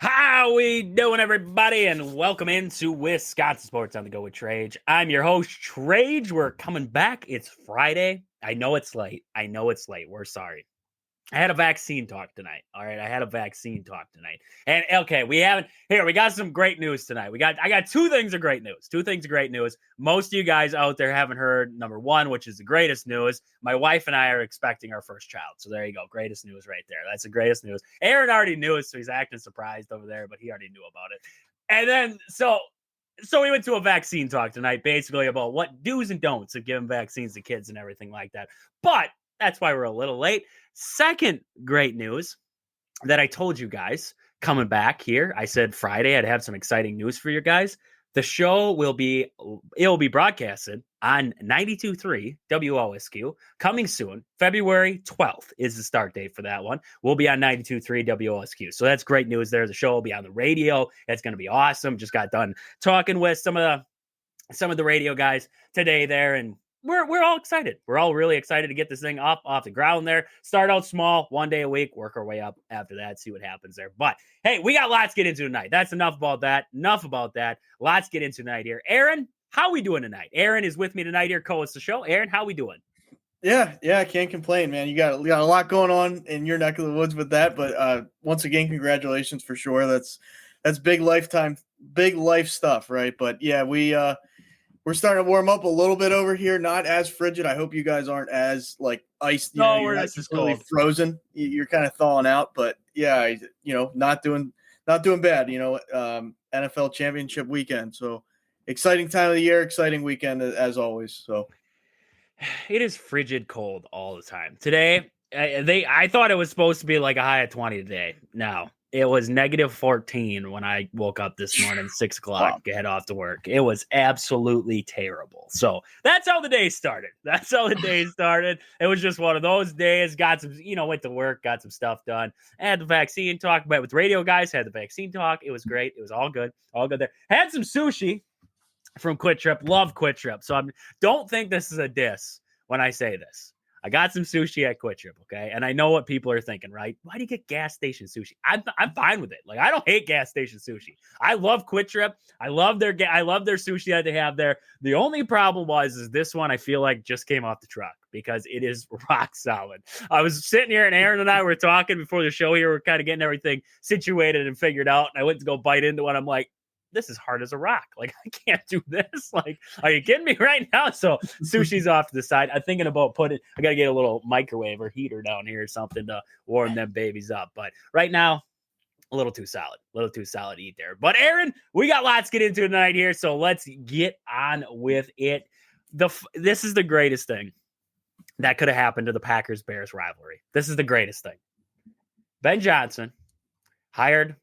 How we doing, everybody? And welcome into Wisconsin Sports on the Go with Trage. I'm your host, Trage. We're coming back. It's Friday. I know it's late. We're sorry. I had a vaccine talk tonight. All right. And okay, we got some great news tonight. I got two things of great news. Most of you guys out there haven't heard number one, which is the greatest news. My wife and I are expecting our first child. So there you go. Greatest news right there. That's the greatest news. Aaron already knew it, so he's acting surprised over there, but he already knew about it. And then so we went to a vaccine talk tonight, basically about what do's and don'ts of giving vaccines to kids and everything like that. But that's why we're a little late. Second great news that I told you guys coming back here. I said Friday I'd have some exciting news for you guys. The show will be broadcasted on 92.3 WOSQ coming soon. February 12th is the start date for that one. We'll be on 92.3 WOSQ. So that's great news there. The show will be on the radio. That's going to be awesome. Just got done talking with some of the radio guys today there, and we're all excited. We're all really excited to get this thing up off the ground there. Start out small, one day a week, work our way up after that, see what happens there. But hey, we got lots to get into tonight. That's enough about that. Lots to get into tonight here. Aaron, how we doing tonight? Aaron is with me tonight here, co-host the show. Aaron, how we doing? Yeah, I can't complain, man. You got a lot going on in your neck of the woods with that, but once again, congratulations for sure. That's big life stuff, right? But yeah, we're starting to warm up a little bit over here. Not as frigid. I hope you guys aren't as like iced. We're not completely frozen. You're kind of thawing out, but yeah, not doing bad. NFL championship weekend. So exciting time of the year, exciting weekend as always. So it is frigid cold all the time. Today, I thought it was supposed to be like a high of 20 today. No. It was negative 14 when I woke up this morning, 6 o'clock, to head off to work. It was absolutely terrible. So that's how the day started. It was just one of those days. Got some, went to work, got some stuff done. Had the vaccine talk, met with radio guys, had the vaccine talk. It was great. It was all good. All good there. Had some sushi from Quit Trip. Love Quit Trip. So don't think this is a diss when I say this. I got some sushi at Quit Trip, okay? And I know what people are thinking, right? Why do you get gas station sushi? I'm fine with it. Like, I don't hate gas station sushi. I love Quit Trip. I love their sushi that they have there. The only problem is this one I feel like just came off the truck because it is rock solid. I was sitting here and Aaron and I were talking before the show here. We're kind of getting everything situated and figured out. And I went to go bite into it. I'm like, this is hard as a rock. Like, I can't do this. Like, are you kidding me right now? So sushi's off to the side. I'm thinking about I got to get a little microwave or heater down here or something to warm them babies up. But right now, a little too solid to eat there. But Aaron, we got lots to get into tonight here. So let's get on with it. This is the greatest thing that could have happened to the Packers-Bears rivalry. This is the greatest thing. Ben Johnson,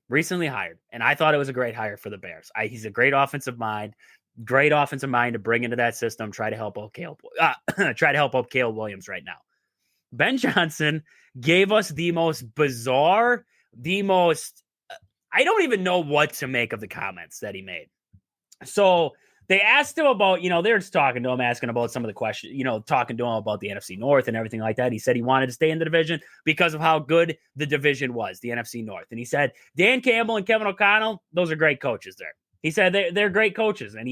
recently hired, and I thought it was a great hire for the Bears. He's a great offensive mind to bring into that system. Try to help out Caleb Williams right now. Ben Johnson gave us the most bizarre, I don't even know what to make of the comments that he made. So they asked him about, they're just talking to him, asking about some of the questions, talking to him about the NFC North and everything like that. He said he wanted to stay in the division because of how good the division was, the NFC North. And he said, Dan Campbell and Kevin O'Connell, those are great coaches there. He said they're great coaches. And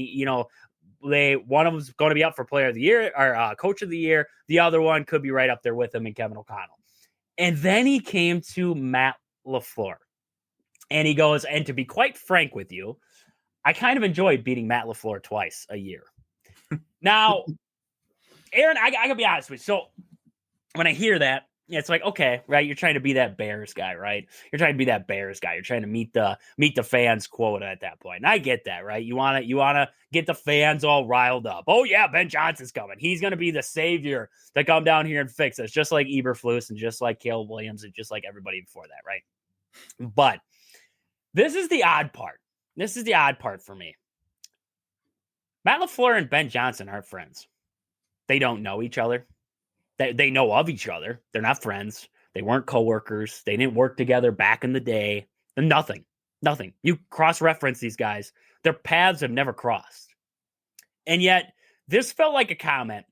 one of them's going to be up for player of the year or coach of the year. The other one could be right up there with him and Kevin O'Connell. And then he came to Matt LaFleur and he goes, and to be quite frank with you, I kind of enjoyed beating Matt LaFleur twice a year. Now, Aaron, I gotta be honest with you. So when I hear that, it's like, okay, right? You're trying to be that Bears guy, right? You're trying to meet the fans' quota at that point. And I get that, right? You wanna get the fans all riled up. Oh yeah, Ben Johnson's coming. He's gonna be the savior to come down here and fix us, just like Eberflus and just like Caleb Williams and just like everybody before that, right? But this is the odd part. This is the odd part for me. Matt LaFleur and Ben Johnson aren't friends. They don't know each other. They know of each other. They're not friends. They weren't coworkers. They didn't work together back in the day. Nothing. You cross-reference these guys. Their paths have never crossed. And yet, this felt like a comment,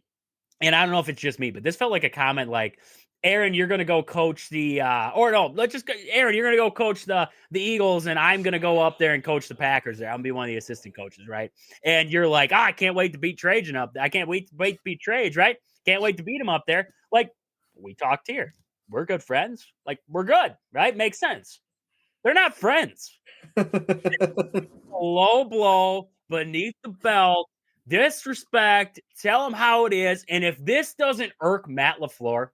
and I don't know if it's just me, but this felt like a comment like, Aaron, you're going to go coach the or no, let's just go, Aaron, you're going to go coach the Eagles, and I'm going to go up there and coach the Packers there. I'm going to be one of the assistant coaches, right? And you're like, I can't wait to beat Trajan up there. I can't wait to beat Trage, right? Can't wait to beat him up there. Like, we talked here. We're good friends. Like, we're good, right? Makes sense. They're not friends. Low blow beneath the belt, disrespect, tell him how it is. And if this doesn't irk Matt LaFleur,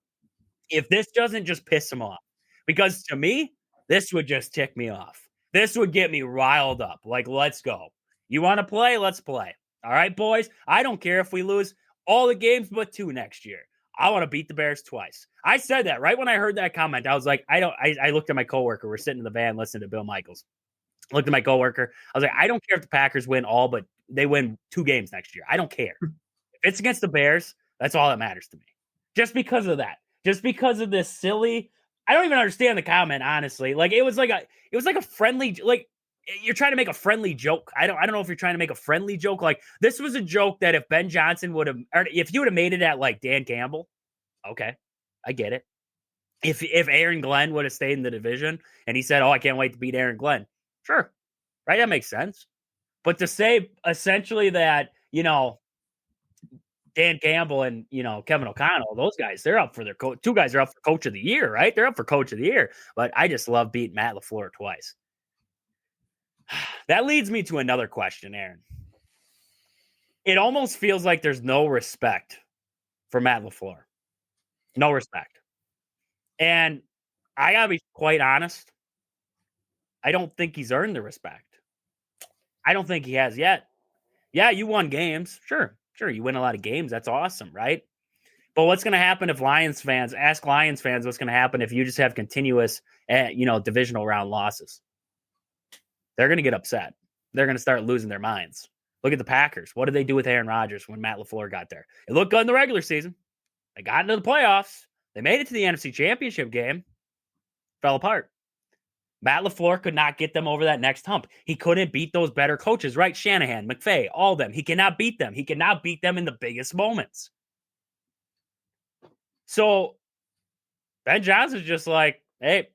if this doesn't just piss him off, because to me, this would just tick me off. This would get me riled up. Like, let's go. You want to play? Let's play. All right, boys. I don't care if we lose all the games but 2 next year. I want to beat the Bears twice. I said that right when I heard that comment. I was like, I looked at my coworker. We're sitting in the van listening to Bill Michaels. Looked at my coworker. I was like, I don't care if the Packers win all, but they win 2 games next year. I don't care. If it's against the Bears, that's all that matters to me. Just because of that. Just because of this silly, I don't even understand the comment, honestly. Like it was like a friendly, like you're trying to make a friendly joke. I don't know if you're trying to make a friendly joke. Like this was a joke that if Ben Johnson would have, or if you would have made it at like Dan Campbell, okay, I get it. If Aaron Glenn would have stayed in the division and he said, "Oh, I can't wait to beat Aaron Glenn," sure, right, that makes sense. But to say essentially that Dan Campbell and, Kevin O'Connell, those guys, they're up for their 2 guys are up for coach of the year, right? They're up for coach of the year. But I just love beating Matt LaFleur twice. That leads me to another question, Aaron. It almost feels like there's no respect for Matt LaFleur. No respect. And I got to be quite honest. I don't think he's earned the respect. I don't think he has yet. Yeah, you won games. Sure, you win a lot of games. That's awesome, right? But what's going to happen if Lions fans what's going to happen if you just have continuous, divisional round losses? They're going to get upset. They're going to start losing their minds. Look at the Packers. What did they do with Aaron Rodgers when Matt LaFleur got there? It looked good in the regular season. They got into the playoffs. They made it to the NFC Championship game. Fell apart. Matt LaFleur could not get them over that next hump. He couldn't beat those better coaches, right? Shanahan, McVay, all of them. He cannot beat them. He cannot beat them in the biggest moments. So Ben Johnson's just like, hey,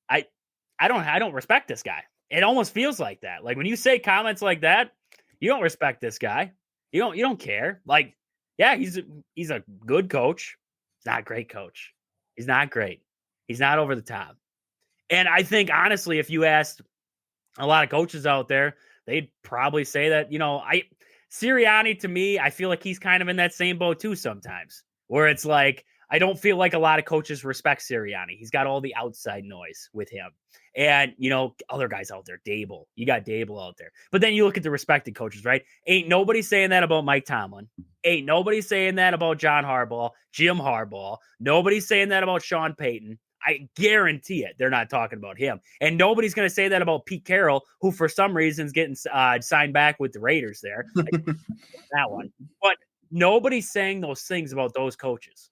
I don't respect this guy. It almost feels like that. Like when you say comments like that, you don't respect this guy. You don't care. Like, yeah, he's a good coach. He's not a great coach. He's not great. He's not over the top. And I think honestly, if you asked a lot of coaches out there, they'd probably say that, Sirianni, to me, I feel like he's kind of in that same boat too sometimes, where it's like, I don't feel like a lot of coaches respect Sirianni. He's got all the outside noise with him. And, other guys out there, Dable. You got Dable out there. But then you look at the respected coaches, right? Ain't nobody saying that about Mike Tomlin. Ain't nobody saying that about John Harbaugh, Jim Harbaugh. Nobody's saying that about Sean Payton. I guarantee it. They're not talking about him. And nobody's going to say that about Pete Carroll, who for some reason is getting signed back with the Raiders there. That one. But nobody's saying those things about those coaches.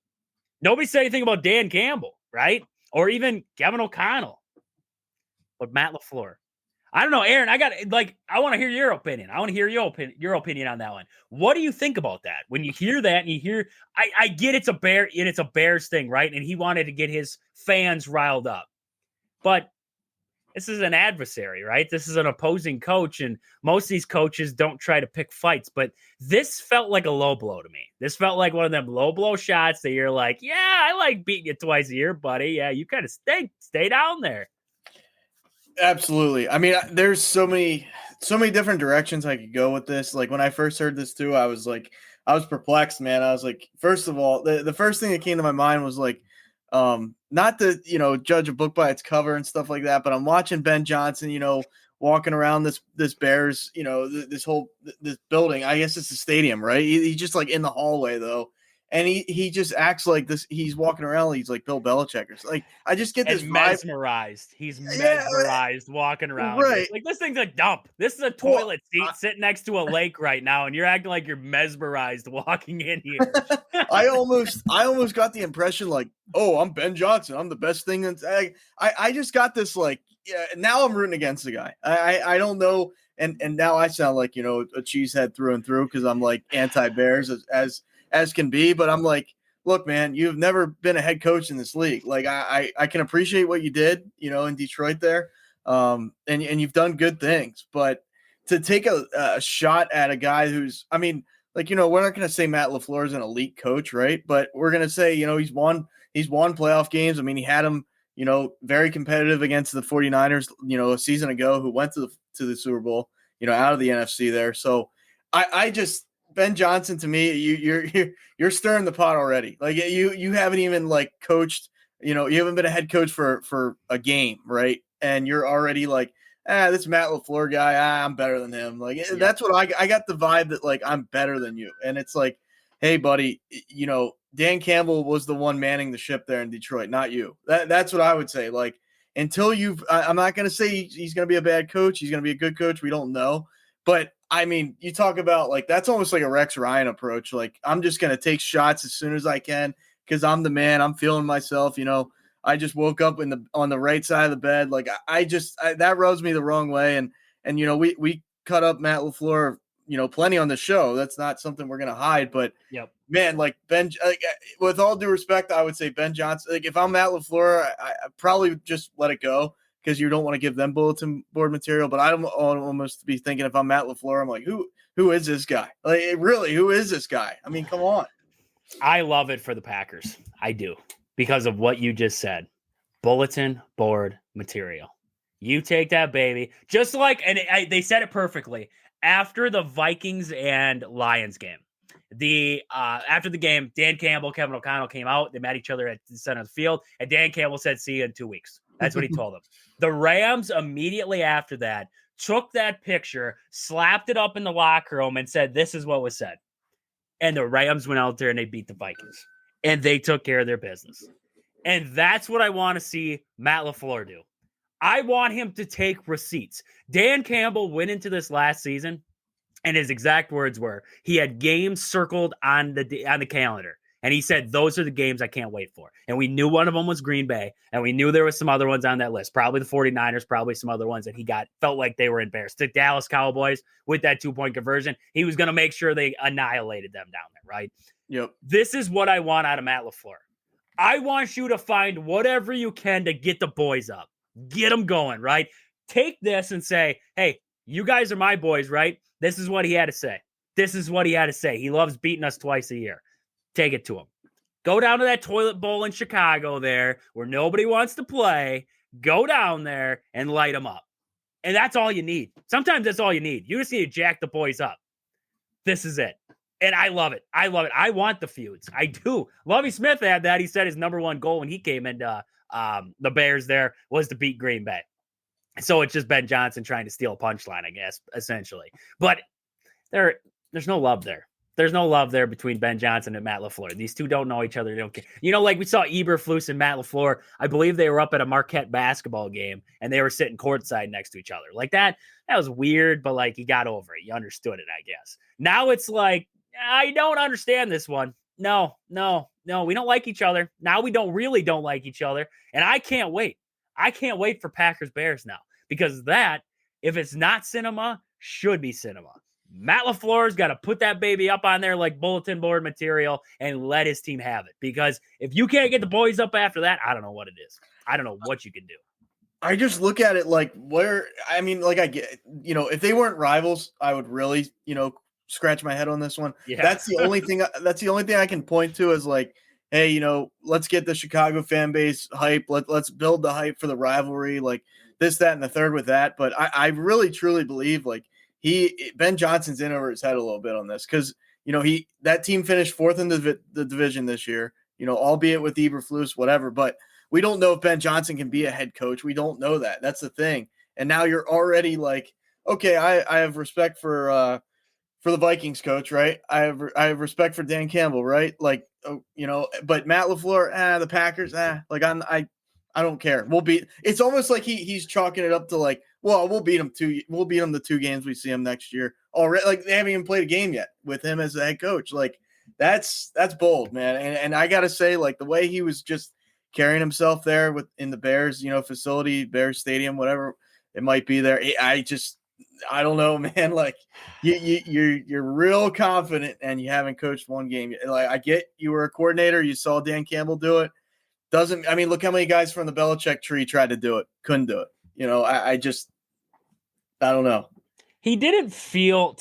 Nobody said anything about Dan Campbell, right? Or even Kevin O'Connell. But Matt LaFleur. I don't know, Aaron. I want to hear your opinion. I want to hear your opinion on that one. What do you think about that? When you hear that and you hear, I get it's a Bears thing, right? And he wanted to get his fans riled up. But this is an adversary, right? This is an opposing coach, and most of these coaches don't try to pick fights. But this felt like a low blow to me. This felt like one of them low blow shots that you're like, yeah, I like beating you twice a year, buddy. Yeah, you kind of stay down there. Absolutely. I mean, there's so many different directions I could go with this. Like when I first heard this too, I was perplexed, man. I was like, first of all, the first thing that came to my mind was like, not to, judge a book by its cover and stuff like that, but I'm watching Ben Johnson, walking around this Bears, this building. I guess it's a stadium, right? He's just like in the hallway though. And he just acts like this. He's walking around. He's like Bill Belichick or something. Like I just get this mesmerized. He's mesmerized walking around. Right. Like this thing's a dump. This is a toilet seat sitting next to a lake right now, and you're acting like you're mesmerized walking in here. I almost got the impression like, oh, I'm Ben Johnson. I'm the best thing. I just got this like, yeah. Now I'm rooting against the guy. I don't know, and now I sound like a cheesehead through and through because I'm like anti-Bears as can be, but I'm like, look, man, you've never been a head coach in this league. Like I can appreciate what you did, in Detroit there. And you've done good things, but to take a shot at a guy who's, I mean, like, we're not going to say Matt LaFleur is an elite coach, right? But we're going to say, he's won playoff games. I mean, he had him, very competitive against the 49ers, a season ago, who went to the Super Bowl, out of the NFC there. So I just, Ben Johnson, to me, you're stirring the pot already. Like you haven't even like coached, you haven't been a head coach for a game, right? And you're already like, this Matt LaFleur guy, I'm better than him. Like that's what I got the vibe that like I'm better than you. And it's like, hey, buddy, Dan Campbell was the one manning the ship there in Detroit, not you. That's what I would say. Like until I'm not going to say he's going to be a bad coach. He's going to be a good coach. We don't know. But I mean, you talk about like that's almost like a Rex Ryan approach. Like I'm just going to take shots as soon as I can because I'm the man. I'm feeling myself. I just woke up on the right side of the bed. Like I that rubs me the wrong way. And we cut up Matt LaFleur, plenty on the show. That's not something we're going to hide. But man, like Ben, with all due respect, I would say Ben Johnson. Like if I'm Matt LaFleur, I probably just let it go because you don't want to give them bulletin board material. But I don't almost be thinking if I'm Matt LaFleur, I'm like, who is this guy? Like really, who is this guy? I mean, come on. I love it for the Packers. I do. Because of what you just said. Bulletin board material. You take that baby. Just like, and they said it perfectly. After the Vikings and Lions game, after the game, Dan Campbell, Kevin O'Connell came out. They met each other at the center of the field. And Dan Campbell said, see you in 2 weeks. That's what he told them. The Rams immediately after that took that picture, slapped it up in the locker room and said, this is what was said. And the Rams went out there and they beat the Vikings. And they took care of their business. And that's what I want to see Matt LaFleur do. I want him to take receipts. Dan Campbell went into this last season, and his exact words were, he had games circled on the calendar. And he said, those are the games I can't wait for. And we knew one of them was Green Bay, and we knew there was some other ones on that list. Probably the 49ers, probably some other ones that he felt like they were embarrassed. The Dallas Cowboys with that 2-point conversion, he was going to make sure they annihilated them down there, right? Yep. This is what I want out of Matt LaFleur. I want you to find whatever you can to get the boys up. Get them going, right? Take this and say, hey, you guys are my boys, right? This is what he had to say. This is what he had to say. He loves beating us twice a year. Take it to him. Go down to that toilet bowl in Chicago there where nobody wants to play. Go down there and light them up. And that's all you need. Sometimes that's all you need. You just need to jack the boys up. This is it. And I love it. I love it. I want the feuds. I do. Lovie Smith had that. He said his number one goal when he came into the Bears there was to beat Green Bay. So it's just Ben Johnson trying to steal a punchline, I guess, essentially. But there's no love there. There's no love there between Ben Johnson and Matt LaFleur. These two don't know each other. They don't care. Like we saw Eberflus and Matt LaFleur. I believe they were up at a Marquette basketball game, and they were sitting courtside next to each other. Like that was weird, but like you got over it. You understood it, I guess. Now it's like, I don't understand this one. No, we don't like each other. Now we don't like each other. And I can't wait. I can't wait for Packers Bears now because that, if it's not cinema, should be cinema. Matt LaFleur's got to put that baby up on there like bulletin board material and let his team have it. Because if you can't get the boys up after that, I don't know what it is. I don't know what you can do. I just look at it like I get, if they weren't rivals, I would really, scratch my head on this one. Yeah. That's the only thing I can point to is like, hey, let's get the Chicago fan base hype. Let's build the hype for the rivalry, like this, that, and the third with that. But I really truly believe like Ben Johnson's in over his head a little bit on this because that team finished fourth in the division this year, albeit with Eberflus, whatever. But we don't know if Ben Johnson can be a head coach. We don't know that. That's the thing. And now you're already like, okay, I have respect for the Vikings coach, right? I have respect for Dan Campbell, right? Like, but Matt LaFleur, the Packers, I don't care. It's almost like he's chalking it up to like, well, we'll beat him the 2 games we see him next year already. Like they haven't even played a game yet with him as the head coach. Like that's bold, man. And I gotta say, like the way he was just carrying himself there in the Bears, facility, Bears Stadium, whatever it might be there. I don't know, man. Like you're real confident, and you haven't coached one game. Like I get you were a coordinator, you saw Dan Campbell do it. Doesn't I mean look how many guys from the Belichick tree tried to do it, couldn't do it. I don't know. He didn't feel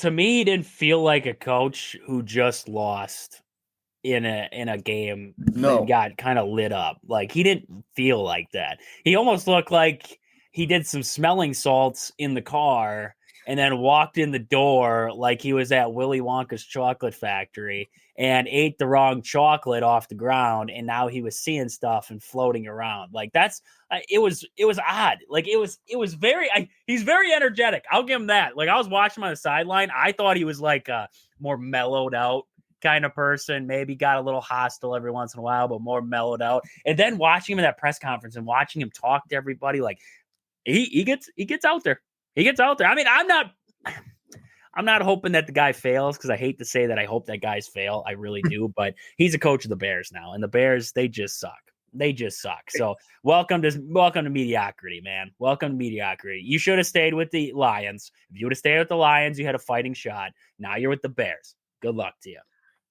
like a coach who just lost in a game No. that got kind of lit up. Like he didn't feel like that. He almost looked like he did some smelling salts in the car and then walked in the door like he was at Willy Wonka's chocolate factory and ate the wrong chocolate off the ground, and now he was seeing stuff and floating around. Like that's it was odd. Like it was very he's very energetic. I'll give him that. Like I was watching him on the sideline. I thought he was like a more mellowed out kind of person, maybe got a little hostile every once in a while, but more mellowed out. And then watching him in that press conference and watching him talk to everybody, like he gets out there. He gets out there. I mean, I'm not hoping that the guy fails, because I hate to say that I hope that guys fail. I really do, but he's a coach of the Bears now, and the Bears, they just suck. They just suck. So welcome to mediocrity, man. Welcome to mediocrity. You should have stayed with the Lions. If you would have stayed with the Lions, you had a fighting shot. Now you're with the Bears. Good luck to you.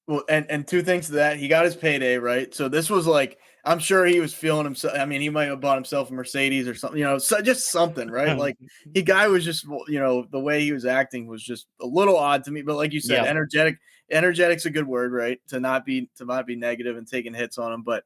Well, and two things to that. He got his payday, right? So this was like, I'm sure he was feeling himself. I mean, he might have bought himself a Mercedes or something, just something, right? Like the guy was just, the way he was acting was just a little odd to me. But like you said, energetic's a good word, right? To not be negative and taking hits on him. But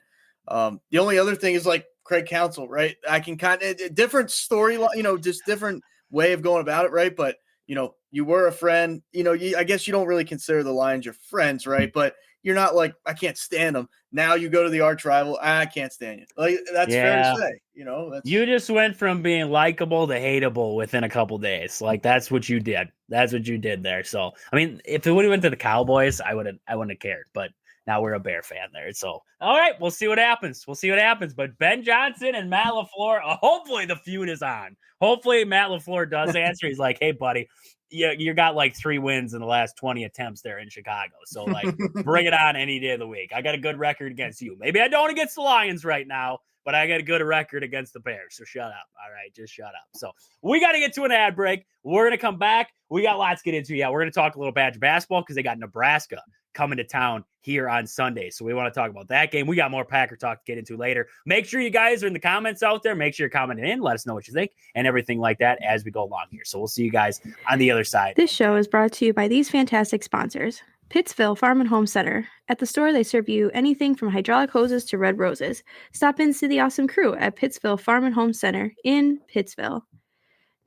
the only other thing is like Craig Counsell, right? I can kind of different storyline, just different way of going about it, right? But you were a friend, I guess you don't really consider the Lions your friends, right? But you're not like, I can't stand them. Now you go to the arch rival, I can't stand you. Like that's fair to say, You just went from being likable to hateable within a couple days. Like that's what you did. That's what you did there. So, I mean, if it would have went to the Cowboys, I wouldn't have cared, but now we're a Bear fan there. So, all right, we'll see what happens. But Ben Johnson and Matt LaFleur, hopefully the feud is on. Hopefully Matt LaFleur does answer. He's like, hey, buddy, you got like 3 wins in the last 20 attempts there in Chicago. So, like, bring it on any day of the week. I got a good record against you. Maybe I don't against the Lions right now, but I got a good record against the Bears. So shut up. All right, just shut up. So we got to get to an ad break. We're going to come back. We got lots to get into. Yeah, we're going to talk a little Badger basketball because they got Nebraska coming to town here on Sunday. So we want to talk about that game. We got more Packer talk to get into later. Make sure you guys are in the comments out there. Make sure you're commenting in. Let us know what you think and everything like that as we go along here. So we'll see you guys on the other side. This show is brought to you by these fantastic sponsors. Pittsville Farm and Home Center. At the store, they serve you anything from hydraulic hoses to red roses. Stop in to see the awesome crew at Pittsville Farm and Home Center in Pittsville.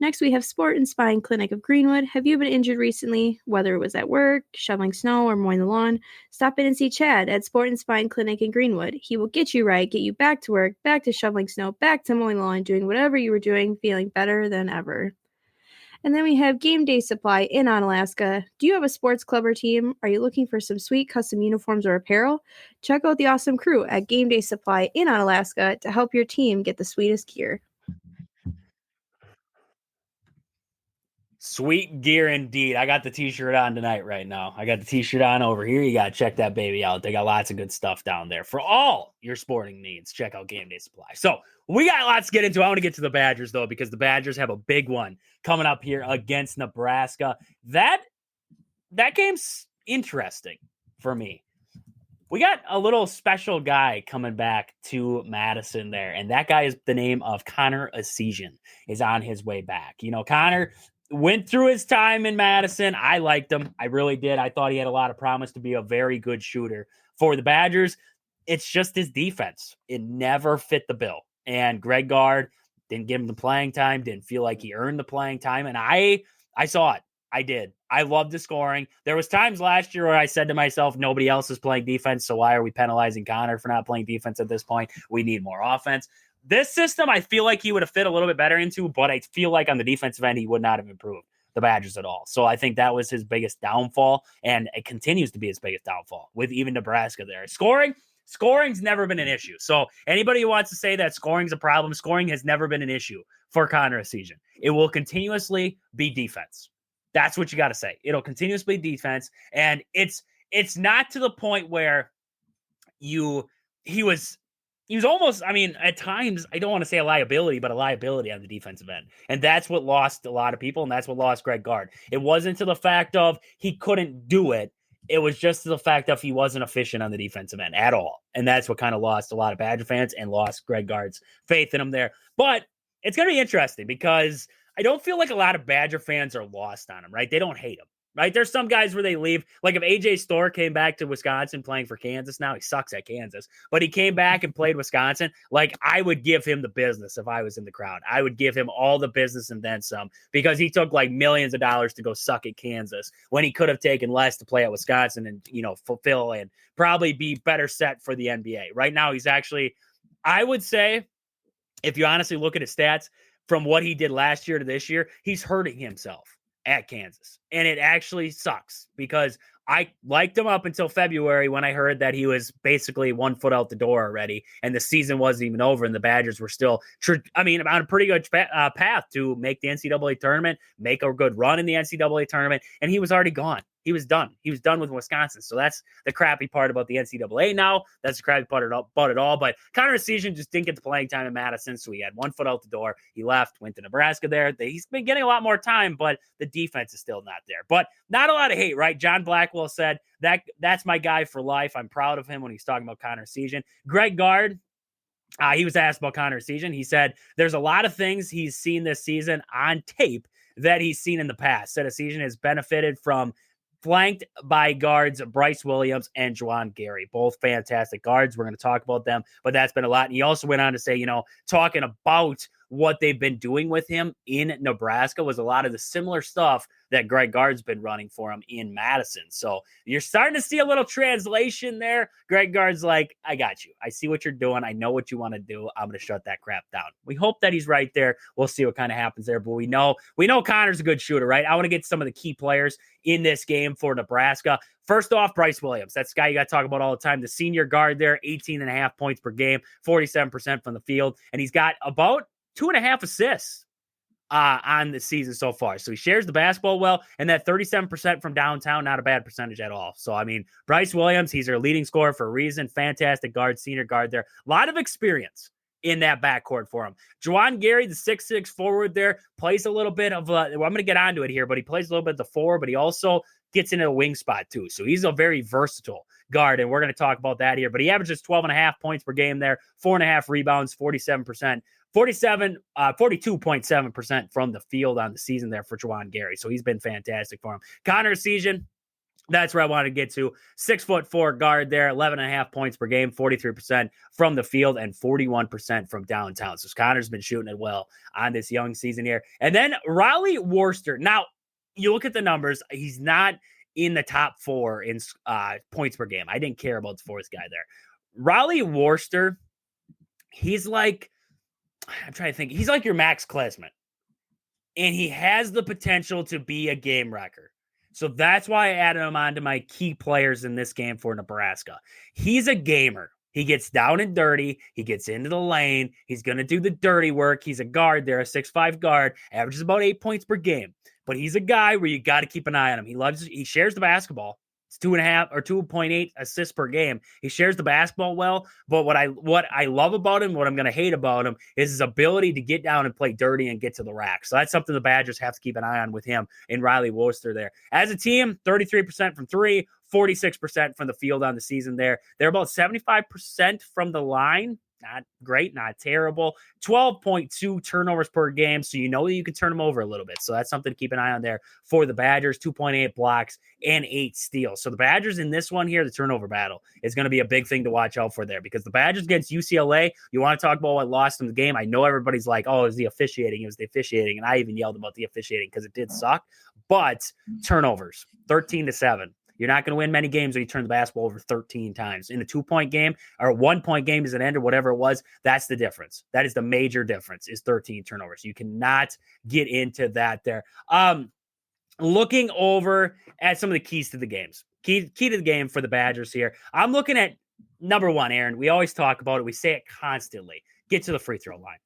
Next, we have Sport and Spine Clinic of Greenwood. Have you been injured recently, whether it was at work, shoveling snow, or mowing the lawn? Stop in and see Chad at Sport and Spine Clinic in Greenwood. He will get you right, get you back to work, back to shoveling snow, back to mowing the lawn, doing whatever you were doing, feeling better than ever. And then we have Game Day Supply in Onalaska. Do you have a sports club or team? Are you looking for some sweet custom uniforms or apparel? Check out the awesome crew at Game Day Supply in Onalaska to help your team get the sweetest gear. Sweet gear indeed. I got the t-shirt on tonight right now. I got the t-shirt on over here. You got to check that baby out. They got lots of good stuff down there for all your sporting needs. Check out Game Day Supply. So we got lots to get into. I want to get to the Badgers, though, because the Badgers have a big one coming up here against Nebraska. That game's interesting for me. We got a little special guy coming back to Madison there, and that guy is the name of Connor Essegian is on his way back. Connor went through his time in Madison. I liked him. I really did. I thought he had a lot of promise to be a very good shooter for the Badgers. It's just his defense. It never fit the bill. And Greg Gard didn't give him the playing time, didn't feel like he earned the playing time. And I saw it. I did. I loved the scoring. There was times last year where I said to myself, nobody else is playing defense, so why are we penalizing Connor for not playing defense at this point? We need more offense. This system, I feel like he would have fit a little bit better into, but I feel like on the defensive end, he would not have improved the Badgers at all. So I think that was his biggest downfall, and it continues to be his biggest downfall with even Nebraska there. Scoring's never been an issue. So anybody who wants to say that scoring's a problem, scoring has never been an issue for Connor Essegian. It will continuously be defense. That's what you got to say. It'll continuously be defense, and it's not to the point where he was he was almost, I mean, at times, I don't want to say a liability, but a liability on the defensive end. And that's what lost a lot of people, and that's what lost Greg Gard. It wasn't to the fact of he couldn't do it. It was just to the fact of he wasn't efficient on the defensive end at all. And that's what kind of lost a lot of Badger fans and lost Greg Gard's faith in him there. But it's going to be interesting because I don't feel like a lot of Badger fans are lost on him, right? They don't hate him. Right? There's some guys where they leave. Like if AJ Storr came back to Wisconsin playing for Kansas now, he sucks at Kansas, but he came back and played Wisconsin. Like I would give him the business if I was in the crowd. I would give him all the business and then some because he took like millions of dollars to go suck at Kansas when he could have taken less to play at Wisconsin and, fulfill and probably be better set for the NBA. Right now, he's actually, I would say, if you honestly look at his stats from what he did last year to this year, he's hurting himself at Kansas. And it actually sucks because I liked him up until February when I heard that he was basically 1 foot out the door already and the season wasn't even over and the Badgers were still, on a pretty good path to make the NCAA tournament, make a good run in the NCAA tournament, and he was already gone. He was done. He was done with Wisconsin. So that's the crappy part about the NCAA now. That's the crappy part about it all. But Connor Essegian just didn't get the playing time in Madison, so he had 1 foot out the door. He left, went to Nebraska there. He's been getting a lot more time, but the defense is still not there. But not a lot of hate, right? John Blackwell said, that's my guy for life. I'm proud of him when he's talking about Connor Essegian. Greg Gard, he was asked about Connor Essegian. He said there's a lot of things he's seen this season on tape that he's seen in the past. Said Essegian has benefited from flanked by guards Bryce Williams and Juwan Gary, both fantastic guards. We're going to talk about them, but that's been a lot. And he also went on to say, talking about what they've been doing with him in Nebraska was a lot of the similar stuff that Greg Gard's been running for him in Madison. So you're starting to see a little translation there. Greg Gard's like, I got you. I see what you're doing. I know what you want to do. I'm going to shut that crap down. We hope that he's right there. We'll see what kind of happens there. But we know Connor's a good shooter, right? I want to get some of the key players in this game for Nebraska. First off, Bryce Williams. That's the guy you got to talk about all the time. The senior guard there, 18.5 points per game, 47% from the field. And he's got about 2.5 assists on the season so far. So he shares the basketball well, and that 37% from downtown, not a bad percentage at all. So, Bryce Williams, he's their leading scorer for a reason. Fantastic guard, senior guard there. A lot of experience in that backcourt for him. Juwan Gary, the 6'6" forward there, plays a little bit of I'm going to get onto it here, but he plays a little bit of the four, but he also gets into a wing spot too. So he's a very versatile guard, and we're going to talk about that here. But he averages 12.5 points per game there, 4.5 rebounds, 42.7% from the field on the season there for Juwan Gary. So he's been fantastic for him. Connor Essegian, that's where I want to get to. 6'4" guard there, 11.5 points per game, 43% from the field, and 41% from downtown. So Connor's been shooting it well on this young season here. And then Riley Worster. Now, you look at the numbers, he's not in the top 4 in points per game. I didn't care about the fourth guy there. Riley Worster, he's like, I'm trying to think, he's like your Max Klesman. And he has the potential to be a game wrecker. So that's why I added him onto my key players in this game for Nebraska. He's a gamer. He gets down and dirty. He gets into the lane. He's going to do the dirty work. He's a guard there, a 6'5" guard, averages about 8 points per game. But he's a guy where you got to keep an eye on him. He shares the basketball. It's 2.5 or 2.8 assists per game. He shares the basketball well. But what I love about him, what I'm going to hate about him, is his ability to get down and play dirty and get to the rack. So that's something the Badgers have to keep an eye on with him and Riley Worster there. As a team, 33% from 3, 46% from the field on the season there. They're about 75% from the line. Not great, not terrible. 12.2 turnovers per game, so you know that you can turn them over a little bit. So that's something to keep an eye on there for the Badgers. 2.8 blocks and 8 steals. So the Badgers in this one here, the turnover battle, is going to be a big thing to watch out for there because the Badgers against UCLA, you want to talk about what lost them the game. I know everybody's like, oh, it was the officiating. It was the officiating. And I even yelled about the officiating because it did suck. But turnovers, 13-7. You're not going to win many games when you turn the basketball over 13 times. In a 2-point game or a 1-point game as an end or whatever it was, that's the difference. That is the major difference is 13 turnovers. You cannot get into that there. Looking over at some of the keys to the games. Key to the game for the Badgers here. I'm looking at number one, Aaron. We always talk about it. We say it constantly. Get to the free throw line.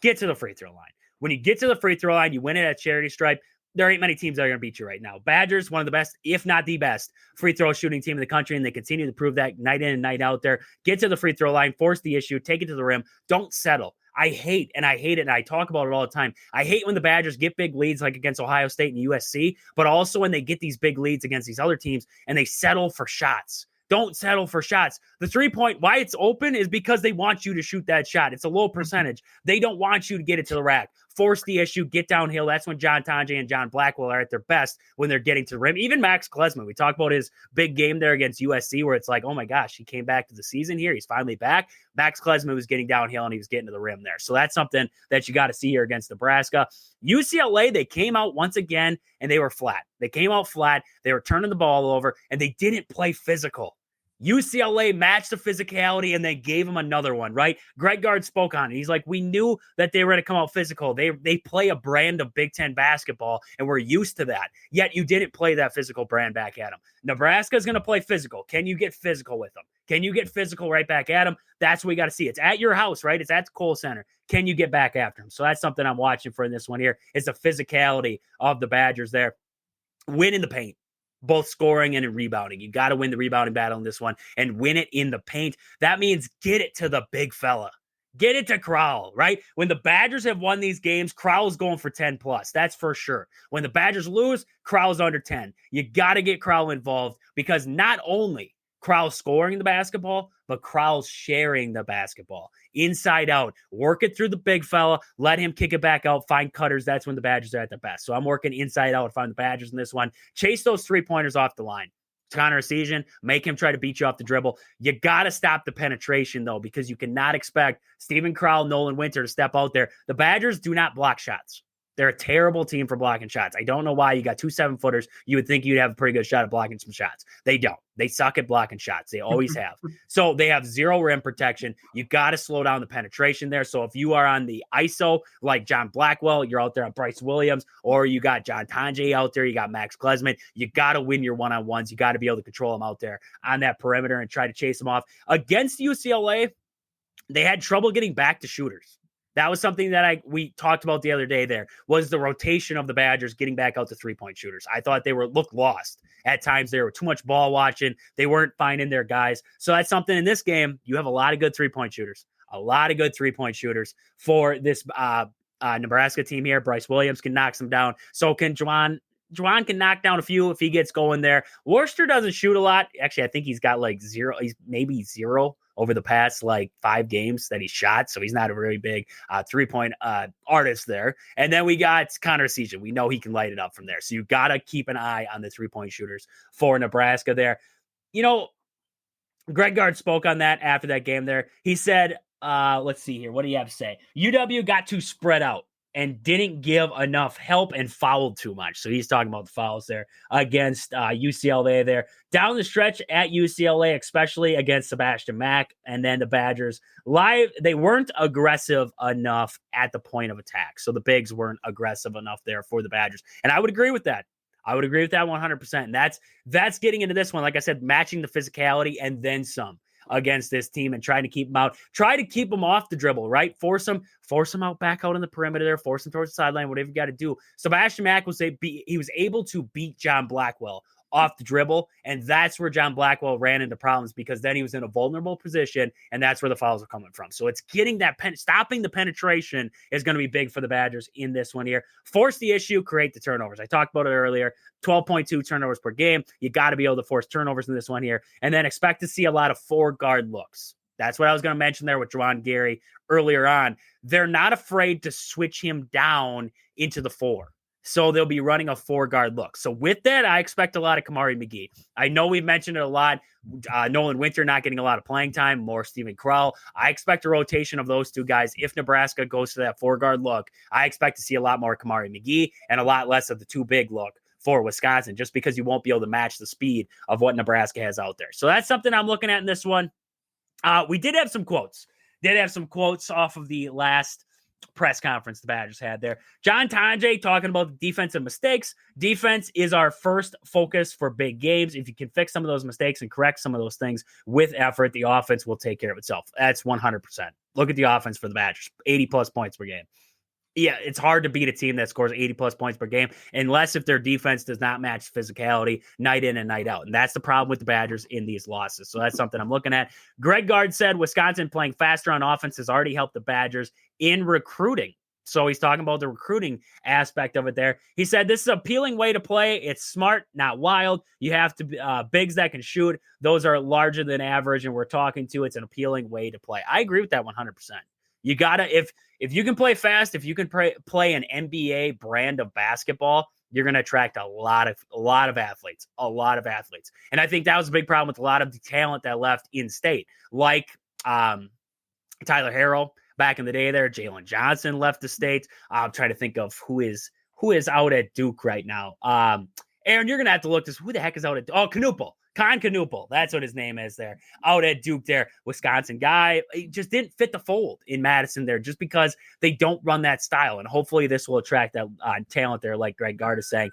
Get to the free throw line. When you get to the free throw line, you win it at charity stripe. there ain't many teams that are going to beat you right now. Badgers, one of the best, if not the best, free throw shooting team in the country, and they continue to prove that night in and night out there. Get to the free throw line, force the issue, take it to the rim. Don't settle. I hate it, and I talk about it all the time. I hate when the Badgers get big leads like against Ohio State and USC, but also when they get these big leads against these other teams and they settle for shots. Don't settle for shots. The 3-point, why it's open is because they want you to shoot that shot. It's a low percentage. They don't want you to get it to the rack. Force the issue, get downhill. That's when John Tonje and John Blackwell are at their best, when they're getting to the rim. Even Max Klesman, we talked about his big game there against USC where it's like, oh my gosh, he came back to the season here. He's finally back. Max Klesman was getting downhill and he was getting to the rim there. So that's something that you got to see here against Nebraska. UCLA, they came out once again and they were flat. They came out flat. They were turning the ball over and they didn't play physical. UCLA matched the physicality and they gave him another one, right? Greg Gard spoke on it. He's like, we knew that they were going to come out physical. They play a brand of Big Ten basketball, and we're used to that. Yet you didn't play that physical brand back at them. Nebraska is going to play physical. Can you get physical with them? Can you get physical right back at them? That's what we got to see. It's at your house, right? It's at the Kohl Center. Can you get back after them? So that's something I'm watching for in this one here, is the physicality of the Badgers there. Win in the paint. Both scoring and in rebounding. You got to win the rebounding battle in this one and win it in the paint. That means get it to the big fella. Get it to Crowell, right? When the Badgers have won these games, Crowell's going for 10 plus. That's for sure. When the Badgers lose, Crowell's under 10. You got to get Crowell involved, because not only Crowell scoring the basketball, but Crowell's sharing the basketball inside out. Work it through the big fella. Let him kick it back out. Find cutters. That's when the Badgers are at their best. So I'm working inside out to find the Badgers in this one. Chase those 3-pointers off the line. Connor Essegian, make him try to beat you off the dribble. You got to stop the penetration, though, because you cannot expect Stephen Crowell, Nolan Winter to step out there. The Badgers do not block shots. They're a terrible team for blocking shots. I don't know why. You got 2 7-footers. You would think you'd have a pretty good shot at blocking some shots. They don't. They suck at blocking shots. They always have. So they have zero rim protection. You got to slow down the penetration there. So if you are on the ISO, like John Blackwell, you're out there on Bryce Williams, or you got John Tonje out there, you got Max Klesman, you got to win your one-on-ones. You got to be able to control them out there on that perimeter and try to chase them off. Against UCLA, they had trouble getting back to shooters. That was something that we talked about the other day there, was the rotation of the Badgers getting back out to 3-point shooters. I thought they looked lost. At times, there were too much ball watching. They weren't finding their guys. So that's something in this game. You have a lot of good 3-point shooters. A lot of good 3-point shooters for this Nebraska team here. Bryce Williams can knock some down. So can Juwan. Juwan can knock down a few if he gets going there. Worcester doesn't shoot a lot. Actually, I think he's got like 0. He's maybe 0 over the past 5 games that he shot. So he's not a very big 3-point artist there. And then we got Connor Essegian. We know he can light it up from there. So you got to keep an eye on the 3-point shooters for Nebraska there. You know, Greg Gard spoke on that after that game there. He said, let's see here. What do you have to say? UW got too spread out and didn't give enough help and fouled too much. So he's talking about the fouls there against UCLA there. Down the stretch at UCLA, especially against Sebastian Mack, and then the Badgers they weren't aggressive enough at the point of attack. So the bigs weren't aggressive enough there for the Badgers. And I would agree with that. I would agree with that 100%. And that's getting into this one. Like I said, matching the physicality and then some against this team and trying to keep them out. Try to keep them off the dribble, right? Force them out back out on the perimeter there. Force them towards the sideline, whatever you got to do. Sebastian Mack was able to beat John Blackwell off the dribble, and that's where John Blackwell ran into problems, because then he was in a vulnerable position, and that's where the fouls are coming from. So it's getting that stopping the penetration is going to be big for the Badgers in this one here. Force the issue, create the turnovers. I talked about it earlier. 12.2 turnovers per game. You got to be able to force turnovers in this one here, and then expect to see a lot of 4-guard looks. That's what I was going to mention there with Juwan Gary earlier on. They're not afraid to switch him down into the 4. So they'll be running a 4-guard look. So with that, I expect a lot of Kamari McGee. I know we've mentioned it a lot. Nolan Winter not getting a lot of playing time, more Stephen Crowell. I expect a rotation of those two guys. If Nebraska goes to that 4-guard look, I expect to see a lot more Kamari McGee and a lot less of the 2-big look for Wisconsin, just because you won't be able to match the speed of what Nebraska has out there. So that's something I'm looking at in this one. We did have some quotes. Off of the last press conference the Badgers had there. John Tonje talking about the defensive mistakes. Defense is our first focus for big games. If you can fix some of those mistakes and correct some of those things with effort, the offense will take care of itself. That's 100%. Look at the offense for the Badgers, 80 plus points per game. Yeah, it's hard to beat a team that scores 80 plus points per game unless if their defense does not match physicality night in and night out. And that's the problem with the Badgers in these losses. So that's something I'm looking at. Greg Gard said Wisconsin playing faster on offense has already helped the Badgers in recruiting. So he's talking about the recruiting aspect of it there. He said, this is an appealing way to play. It's smart, not wild. You have to bigs that can shoot. Those are larger than average, and we're talking to. It's an appealing way to play. I agree with that 100%. You got to, if you can play fast, if you can play an NBA brand of basketball, you're going to attract a lot of athletes. And I think that was a big problem with a lot of the talent that left in state, like Tyler Harrell back in the day there. Jalen Johnson left the state. I'm trying to think of who is out at Duke right now. Aaron, you're going to have to look this. Who the heck is out at Knuppel? Con Knuppel, that's what his name is there. Out at Duke there, Wisconsin guy. He just didn't fit the fold in Madison there just because they don't run that style. And hopefully this will attract that talent there, like Greg Gard is saying.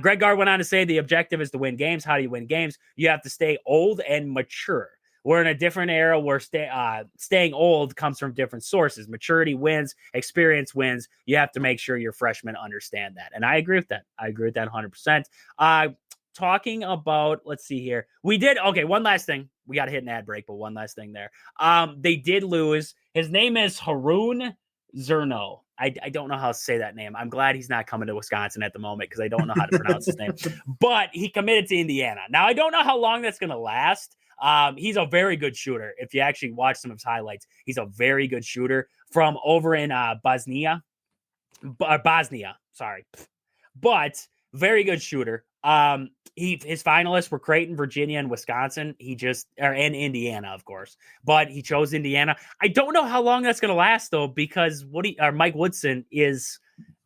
Greg Gard went on to say the objective is to win games. How do you win games? You have to stay old and mature. We're in a different era where staying old comes from different sources. Maturity wins, experience wins. You have to make sure your freshmen understand that. And I agree with that. 100%. Talking about, let's see here. One last thing. We got to hit an ad break, but one last thing there. They did lose. His name is Haroon Zerno. I don't know how to say that name. I'm glad he's not coming to Wisconsin at the moment because I don't know how to pronounce his name. But he committed to Indiana. Now, I don't know how long that's going to last. He's a very good shooter. If you actually watch some of his highlights, he's a very good shooter from over in Bosnia, sorry. But very good shooter. His finalists were Creighton, Virginia, and Wisconsin. And Indiana, of course, but he chose Indiana. I don't know how long that's going to last though, because Mike Woodson is,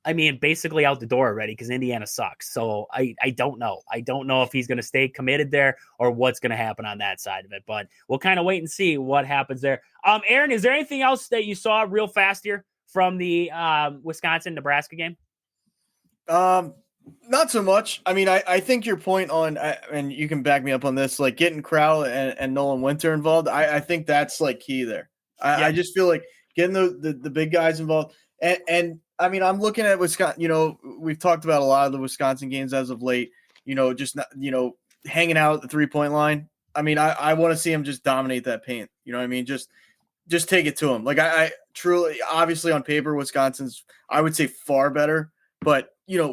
basically out the door already because Indiana sucks. So I don't know. I don't know if he's going to stay committed there or what's going to happen on that side of it, but we'll kind of wait and see what happens there. Aaron, is there anything else that you saw real fast here from the Wisconsin-Nebraska game? Not so much. I think your point on, and you can back me up on this, like getting Crowell and Nolan Winter involved. I think that's like key there. I just feel like getting the big guys involved. And I'm looking at Wisconsin. We've talked about a lot of the Wisconsin games as of late. Just not, hanging out at the 3-point line. I want to see him just dominate that paint. You know what I mean? Just take it to him. Like I truly, obviously on paper, Wisconsin's, I would say, far better. But,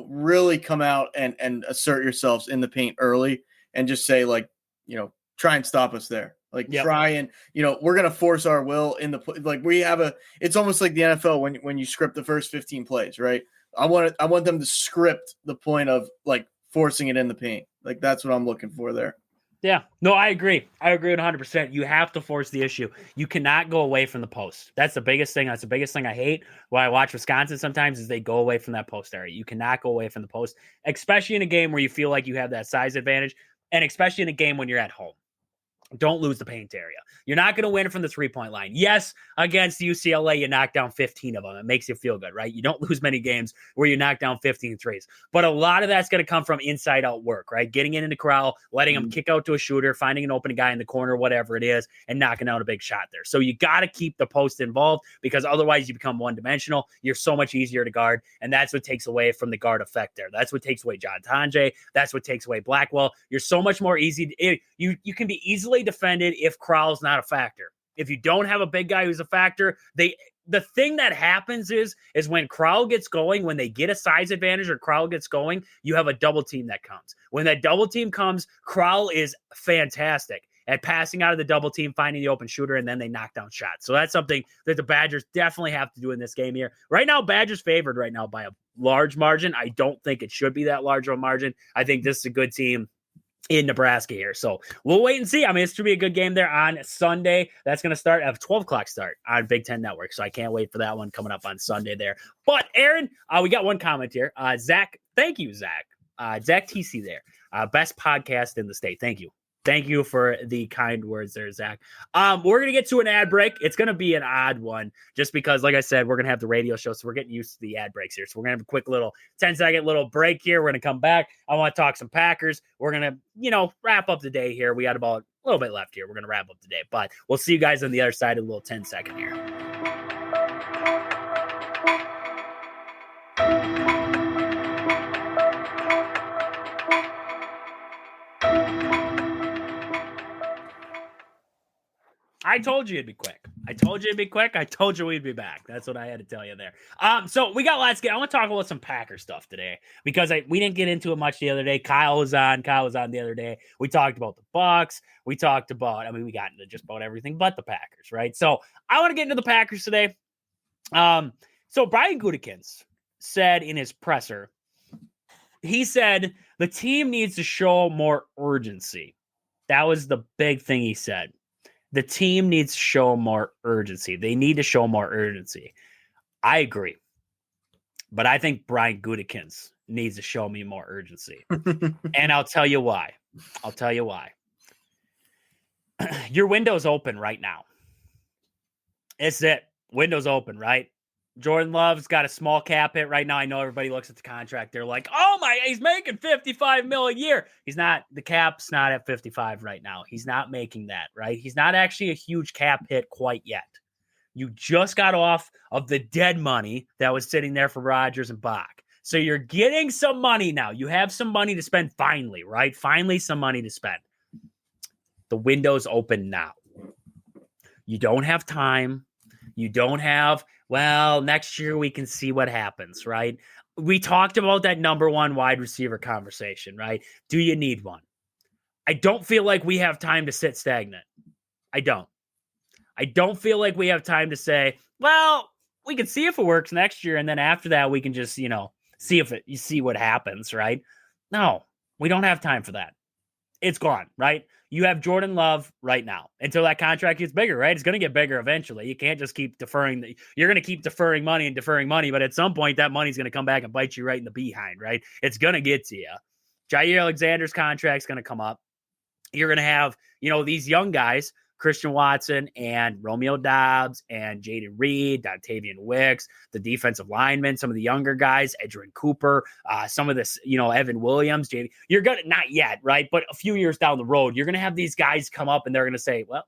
really come out and assert yourselves in the paint early and just say, like, try and stop us there. Like, try and, we're going to force our will in the – like, it's almost like the NFL when you script the first 15 plays, right? I want them to script the point of, like, forcing it in the paint. Like, that's what I'm looking for there. Yeah, no, I agree. 100%. You have to force the issue. You cannot go away from the post. That's the biggest thing. That's the biggest thing I hate when I watch Wisconsin sometimes is they go away from that post area. You cannot go away from the post, especially in a game where you feel like you have that size advantage, and especially in a game when you're at home. Don't lose the paint area. You're not going to win from the 3-point line. Yes, against UCLA, you knock down 15 of them. It makes you feel good, right? You don't lose many games where you knock down 15 threes. But a lot of that's going to come from inside-out work, right? Getting into the corral, letting them kick out to a shooter, finding an open guy in the corner, whatever it is, and knocking out a big shot there. So you got to keep the post involved because otherwise you become one-dimensional. You're so much easier to guard, and that's what takes away from the guard effect there. That's what takes away John Tonje. That's what takes away Blackwell. You're so much more easy. You can be easily defended if Crowell's not a factor. If you don't have a big guy who's a factor, the thing that happens is when Crowell gets going, when they get a size advantage or Crowell gets going, you have a double team that comes. When that double team comes, Crowell is fantastic at passing out of the double team, finding the open shooter, and then they knock down shots. So that's something that the Badgers definitely have to do in this game here. Right now, Badgers favored right now by a large margin. I don't think it should be that large of a margin. I think this is a good team in Nebraska here. So we'll wait and see. It should be a good game there on Sunday. That's going to start at 12 o'clock start on Big Ten Network. So I can't wait for that one coming up on Sunday there. But Aaron, we got one comment here. Zach, thank you, Zach. Zach TC there. Best podcast in the state. Thank you. Thank you for the kind words there, Zach. We're going to get to an ad break. It's going to be an odd one just because, like I said, we're going to have the radio show, so we're getting used to the ad breaks here. So we're going to have a quick little 10-second little break here. We're going to come back. I want to talk some Packers. We're going to, wrap up the day here. We got about a little bit left here. We're going to wrap up the day, but we'll see you guys on the other side of a little 10-second here. I told you it'd be quick. I told you it'd be quick. I told you we'd be back. That's what I had to tell you there. So we got lots. I want to talk about some Packer stuff today because we didn't get into it much the other day. Kyle was on the other day. We talked about the Bucs. We talked about. We got into just about everything but the Packers, right? So I want to get into the Packers today. So Brian Gutekunst said in his presser, he said the team needs to show more urgency. That was the big thing he said. The team needs to show more urgency. They need to show more urgency. I agree. But I think Brian Gutekunst needs to show me more urgency. And I'll tell you why. Your window's open right now. It's it. Window's open, right? Jordan Love's got a small cap hit right now. I know everybody looks at the contract. They're like, oh my, he's making $55 million a year. He's not, the cap's not at 55 right now. He's not making that, right? He's not actually a huge cap hit quite yet. You just got off of the dead money that was sitting there for Rodgers and Bach. So you're getting some money now. You have some money to spend finally, right? Finally, some money to spend. The window's open now. You don't have time. You don't have, well, next year we can see what happens, right? We talked about that number one wide receiver conversation, right? Do you need one? I don't feel like we have time to sit stagnant. I don't feel like we have time to say, well, we can see if it works next year. And then after that, we can just, see what happens, right? No, we don't have time for that. It's gone, right? You have Jordan Love right now until that contract gets bigger, right? It's going to get bigger eventually. You can't just keep deferring. You're going to keep deferring money, but at some point that money's going to come back and bite you right in the behind, right? It's going to get to you. Jair Alexander's contract's going to come up. You're going to have, these young guys, Christian Watson and Romeo Doubs and Jaden Reed, Dontavian Wicks, the defensive linemen, some of the younger guys, Edgerrin Cooper, some of this, Evan Williams, Jamie. You're going to, not yet, right? But a few years down the road, you're going to have these guys come up and they're going to say, well,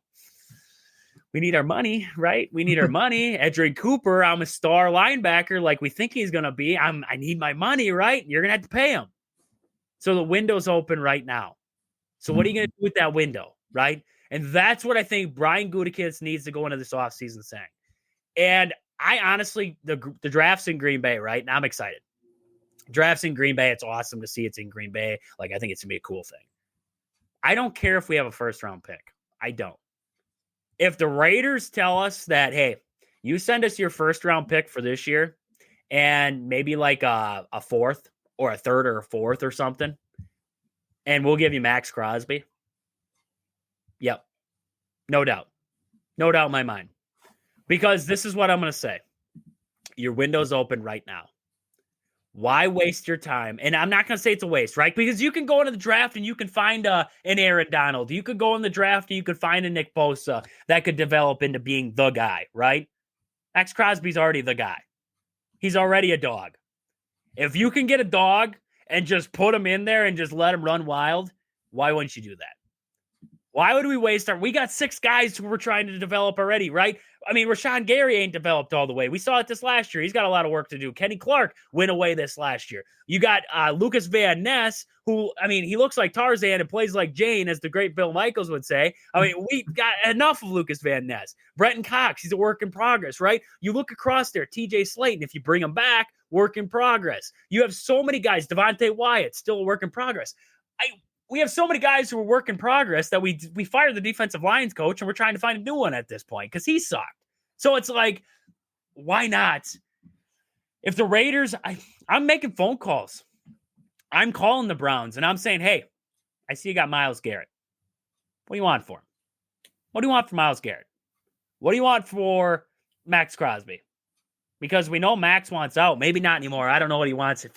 we need our money, right? We need our money. Edgerrin Cooper, I'm a star linebacker like we think he's going to be. I need my money, right? You're going to have to pay him. So the window's open right now. So what are you going to do with that window, right? And that's what I think Brian Gutekunst needs to go into this offseason saying. And I honestly, the draft's in Green Bay, right? And I'm excited. Draft's in Green Bay. It's awesome to see it's in Green Bay. Like, I think it's going to be a cool thing. I don't care if we have a first-round pick. I don't. If the Raiders tell us that, hey, you send us your first-round pick for this year and maybe like a fourth or a third or a fourth or something, and we'll give you Max Crosby. Yep. No doubt. No doubt in my mind. Because this is what I'm going to say. Your window's open right now. Why waste your time? And I'm not going to say it's a waste, right? Because you can go into the draft and you can find an Aaron Donald. You could go in the draft and you could find a Nick Bosa that could develop into being the guy, right? Max Crosby's already the guy. He's already a dog. If you can get a dog and just put him in there and just let him run wild, why wouldn't you do that? Why would we waste we got 6 guys who we're trying to develop already, right? Rashawn Gary ain't developed all the way. We saw it this last year. He's got a lot of work to do. Kenny Clark went away this last year. You got Lucas Van Ness, who, he looks like Tarzan and plays like Jane, as the great Bill Michaels would say. We got enough of Lucas Van Ness. Brenton Cox, he's a work in progress, right? You look across there, TJ Slayton, if you bring him back, work in progress. You have so many guys. Devontae Wyatt, still a work in progress. We have so many guys who are work in progress that we fired the defensive lines coach and we're trying to find a new one at this point because he sucked. So it's like, why not? If the Raiders, I'm making phone calls. I'm calling the Browns and I'm saying, hey, I see you got Myles Garrett. What do you want for him? What do you want for Myles Garrett? What do you want for Max Crosby? Because we know Max wants out. Maybe not anymore. I don't know what he wants.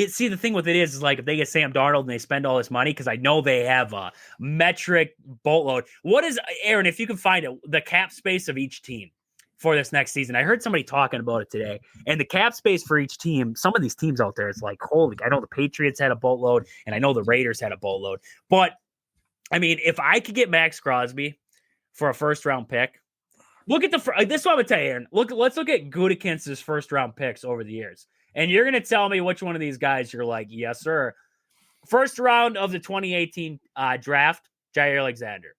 See, the thing with it is like if they get Sam Darnold and they spend all this money, because I know they have a metric boatload. What is, Aaron, if you can find it, the cap space of each team for this next season? I heard somebody talking about it today. And the cap space for each team, some of these teams out there, it's like, holy, I know the Patriots had a boatload, and I know the Raiders had a boatload. But, if I could get Max Crosby for a first-round pick, look at this is what I'm going to tell you, Aaron. Let's look at Gutekunst's first-round picks over the years. And you're going to tell me which one of these guys you're like, yes, sir. First round of the 2018 draft, Jair Alexander.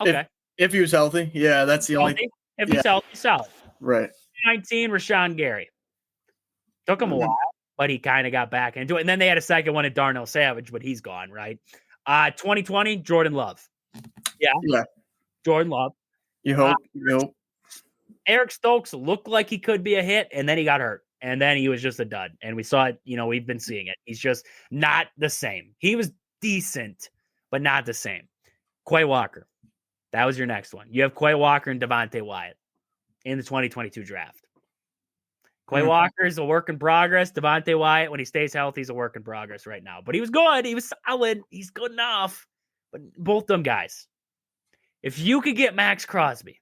Okay. If he was healthy, yeah, that's the only. If he's healthy, solid. Right. 19, Rashawn Gary. Took him a while, but he kind of got back into it. And then they had a second one at Darnell Savage, but he's gone, right? 2020, Jordan Love. Yeah. Jordan Love. You hope. Eric Stokes looked like he could be a hit, and then he got hurt. And then he was just a dud. And we saw it, we've been seeing it. He's just not the same. He was decent, but not the same. Quay Walker. That was your next one. You have Quay Walker and Devontae Wyatt in the 2022 draft. Quay Walker is a work in progress. Devontae Wyatt, when he stays healthy, he's a work in progress right now. But he was good. He was solid. He's good enough. But both them guys. If you could get Max Crosby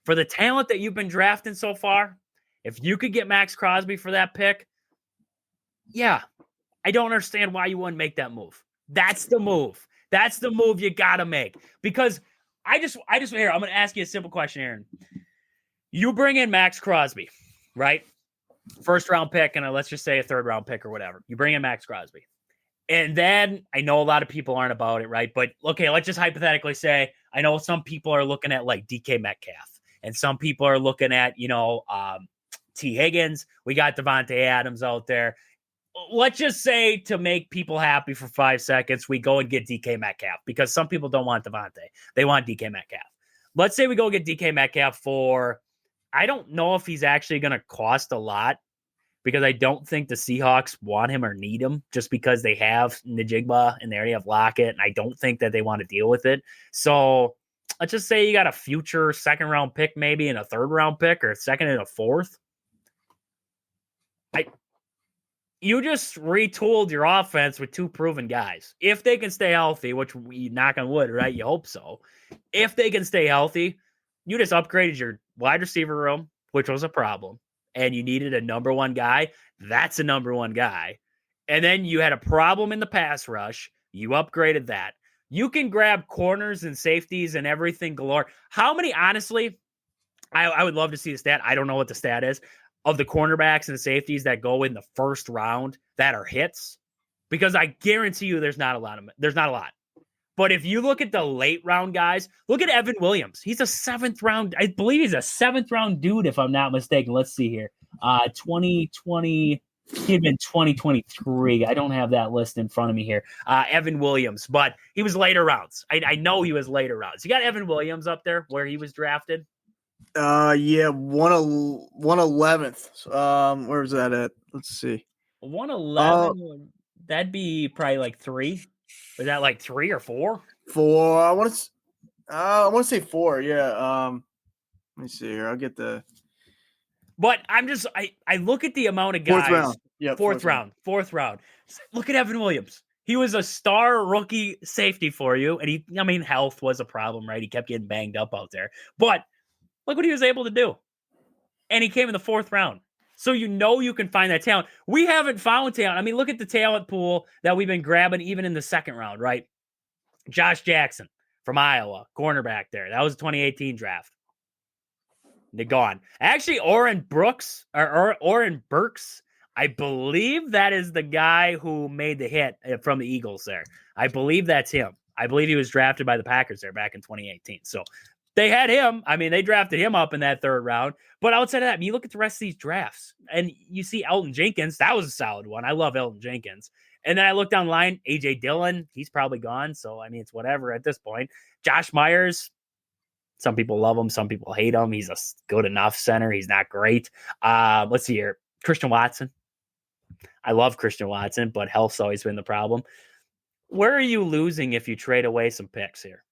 for the talent that you've been drafting so far, if you could get Max Crosby for that pick, yeah, I don't understand why you wouldn't make that move. That's the move. That's the move you got to make. Because I'm going to ask you a simple question, Aaron. You bring in Max Crosby, right? First round pick, and let's just say a third round pick or whatever. You bring in Max Crosby. And then I know a lot of people aren't about it, right? But okay, let's just hypothetically say, I know some people are looking at like DK Metcalf, and some people are looking at, T. Higgins. We got Devontae Adams out there. Let's just say, to make people happy for 5 seconds, we go and get DK Metcalf, because some people don't want Devontae. They want DK Metcalf. Let's say we go get DK Metcalf for, I don't know if he's actually going to cost a lot, because I don't think the Seahawks want him or need him, just because they have Najigba and they already have Lockett, and I don't think that they want to deal with it. So let's just say you got a future second round pick, maybe, and a third round pick, or a second and a fourth. You just retooled your offense with 2 proven guys. If they can stay healthy, which we knock on wood, right? You hope so. If they can stay healthy, you just upgraded your wide receiver room, which was a problem, and you needed a number 1 guy. That's a number 1 guy. And then you had a problem in the pass rush. You upgraded that. You can grab corners and safeties and everything galore. How many, honestly, I would love to see the stat. I don't know what the stat is of the cornerbacks and safeties that go in the first round that are hits, because I guarantee you there's not a lot. But if you look at the late round guys, look at Evan Williams. He's a 7th round. I believe he's a 7th round dude, if I'm not mistaken. Let's see here. 2020, he'd been 2023. I don't have that list in front of me here. Evan Williams, but he was later rounds. I know he was later rounds. You got Evan Williams up there where he was drafted. Yeah, 111th. Where was that at? Let's see. 111. That'd be probably like 3. Was that like 3 or 4? 4. I want to say 4. Yeah. Let me see here. I'll get the. But I look at the amount of guys. 4th round. Yeah. 4th round. Look at Evan Williams. He was a star rookie safety for you, and health was a problem, right? He kept getting banged up out there, but look what he was able to do. And he came in the 4th round. So you can find that talent. We haven't found talent. Look at the talent pool that we've been grabbing even in the 2nd round, right? Josh Jackson from Iowa, cornerback there. That was a 2018 draft. They're gone. Actually, Oren Burks, I believe that is the guy who made the hit from the Eagles there. I believe that's him. I believe he was drafted by the Packers there back in 2018. So they had him. They drafted him up in that 3rd round. But outside of that, you look at the rest of these drafts, and you see Elton Jenkins. That was a solid one. I love Elton Jenkins. And then I look down the line, A.J. Dillon. He's probably gone. So, it's whatever at this point. Josh Myers. Some people love him. Some people hate him. He's a good enough center. He's not great. Let's see here. Christian Watson. I love Christian Watson, but health's always been the problem. Where are you losing if you trade away some picks here?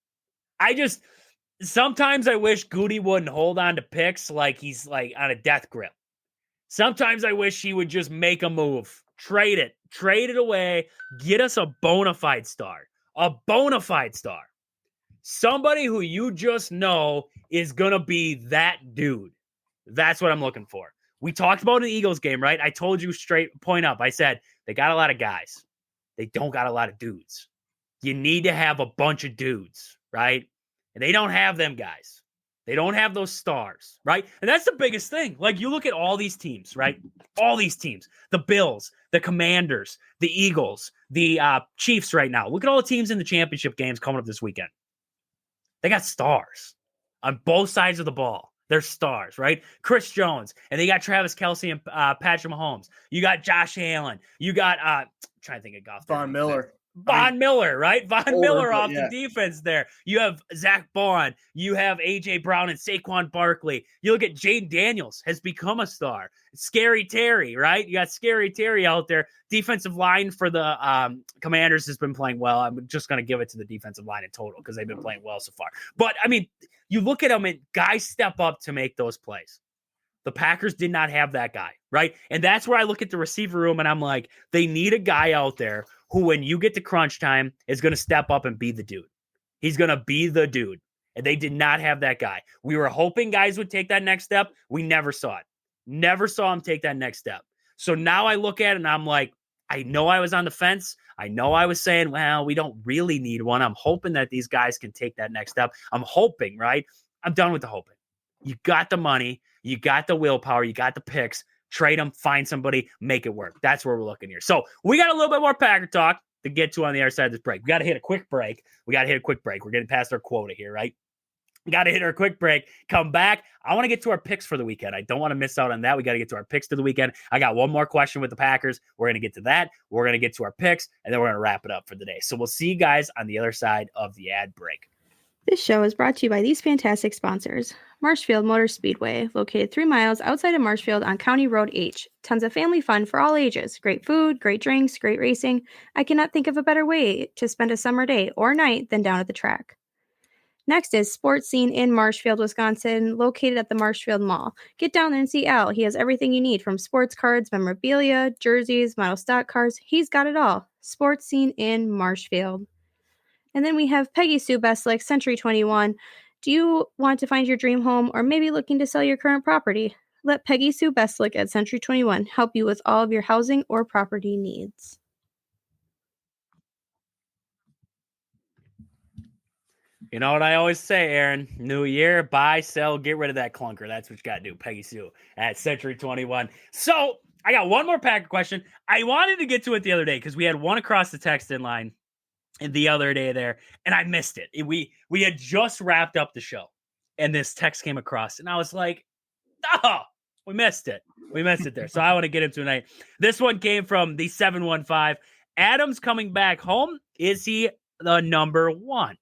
Sometimes I wish Goody wouldn't hold on to picks like he's like on a death grip. Sometimes I wish he would just make a move. Trade it away. Get us a bona fide star. Somebody who you just know is going to be that dude. That's what I'm looking for. We talked about an Eagles game, right? I told you straight point up. I said, they got a lot of guys. They don't got a lot of dudes. You need to have a bunch of dudes, right? And they don't have them guys. They don't have those stars, right? And that's the biggest thing. Like, you look at all these teams, right? All these teams. The Bills, the Commanders, the Eagles, the Chiefs right now. Look at all the teams in the championship games coming up this weekend. They got stars on both sides of the ball. They're stars, right? Chris Jones, and they got Travis Kelce and Patrick Mahomes. You got Josh Allen. You got trying to think of golf. Von Miller. Von Miller, right? Von older, Miller but off the defense there. You have Zach Bond. You have A.J. Brown and Saquon Barkley. You look at Jane Daniels has become a star. Scary Terry, right? You got Scary Terry out there. Defensive line for the Commanders has been playing well. I'm just going to give it to the defensive line in total because they've been playing well so far. But, I mean, you look at them and guys step up to make those plays. The Packers did not have that guy, right? And that's where I look at the receiver room and I'm like, they need a guy out there who, when you get to crunch time, is going to step up and be the dude. He's going to be the dude. And they did not have that guy. We were hoping guys would take that next step. We never saw it. Never saw him take that next step. So now I look at it and I'm like, I know I was on the fence. I know I was saying, well, we don't really need one. I'm hoping that these guys can take that next step. I'm hoping, right? I'm done with the hoping. You got the money. You got the willpower. You got the picks. Trade them, find somebody, make it work. That's where we're looking here. So we got a little bit more Packer talk to get to on the other side of this break. We got to hit a quick break. We're getting past our quota here, right? We got to hit our quick break. Come back. I want to get to our picks for the weekend. I don't want to miss out on that. We got to get to our picks to the weekend. I got one more question with the Packers. We're going to get to that. We're going to get to our picks, and then we're going to wrap it up for the day. So we'll see you guys on the other side of the ad break. This show is brought to you by these fantastic sponsors. Marshfield Motor Speedway, located 3 miles outside of Marshfield on County Road H. Tons of family fun for all ages. Great food, great drinks, great racing. I cannot think of a better way to spend a summer day or night than down at the track. Next is Sports Scene in Marshfield, Wisconsin, located at the Marshfield Mall. Get down there and see Al. He has everything you need, from sports cards, memorabilia, jerseys, model stock cars. He's got it all. Sports Scene in Marshfield. And then we have Peggy Sue Beslick, Century 21. Do you want to find your dream home or maybe looking to sell your current property? Let Peggy Sue Beslick at Century 21 help you with all of your housing or property needs. You know what I always say, Aaron? New year, buy, sell, get rid of that clunker. That's what you got to do. Peggy Sue at Century 21. So I got one more Packer question. I wanted to get to it the other day because we had one across the text in line the other day there, and I missed it. We had just wrapped up the show, and this text came across, and I was like, oh, we missed it. We missed it there. So I want to get into tonight. This one came from the 715. Adams coming back home. Is he the number one?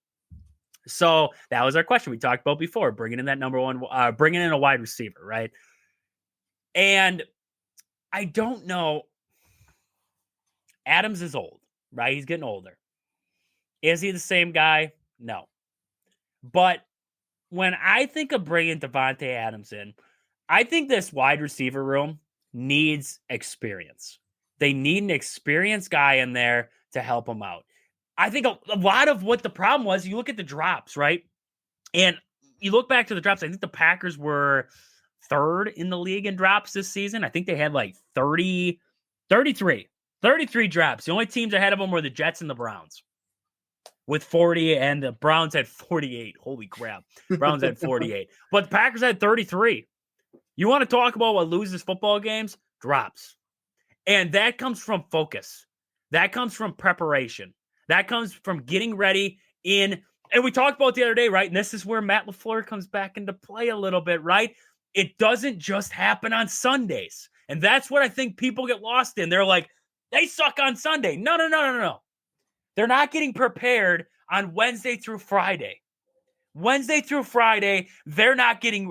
So that was our question we talked about before, bringing in that number one, bringing in a wide receiver, right? And I don't know. Adams is old, right? He's getting older. Is he the same guy? No. But when I think of bringing Davante Adams in, I think this wide receiver room needs experience. They need an experienced guy in there to help them out. I think a lot of what the problem was, you look at the drops, right? And you look back to the drops, I think the Packers were third in the league in drops this season. I think they had like 33 drops. The only teams ahead of them were the Jets and the Browns with 40, and the Browns had 48. Holy crap. Browns had 48. But the Packers had 33. You want to talk about what loses football games? Drops. And that comes from focus. That comes from preparation. That comes from getting ready in. And we talked about the other day, right? And this is where Matt LaFleur comes back into play a little bit, right? It doesn't just happen on Sundays. And that's what I think people get lost in. They're like, they suck on Sunday. No. They're not getting prepared on Wednesday through Friday. Wednesday through Friday, they're not getting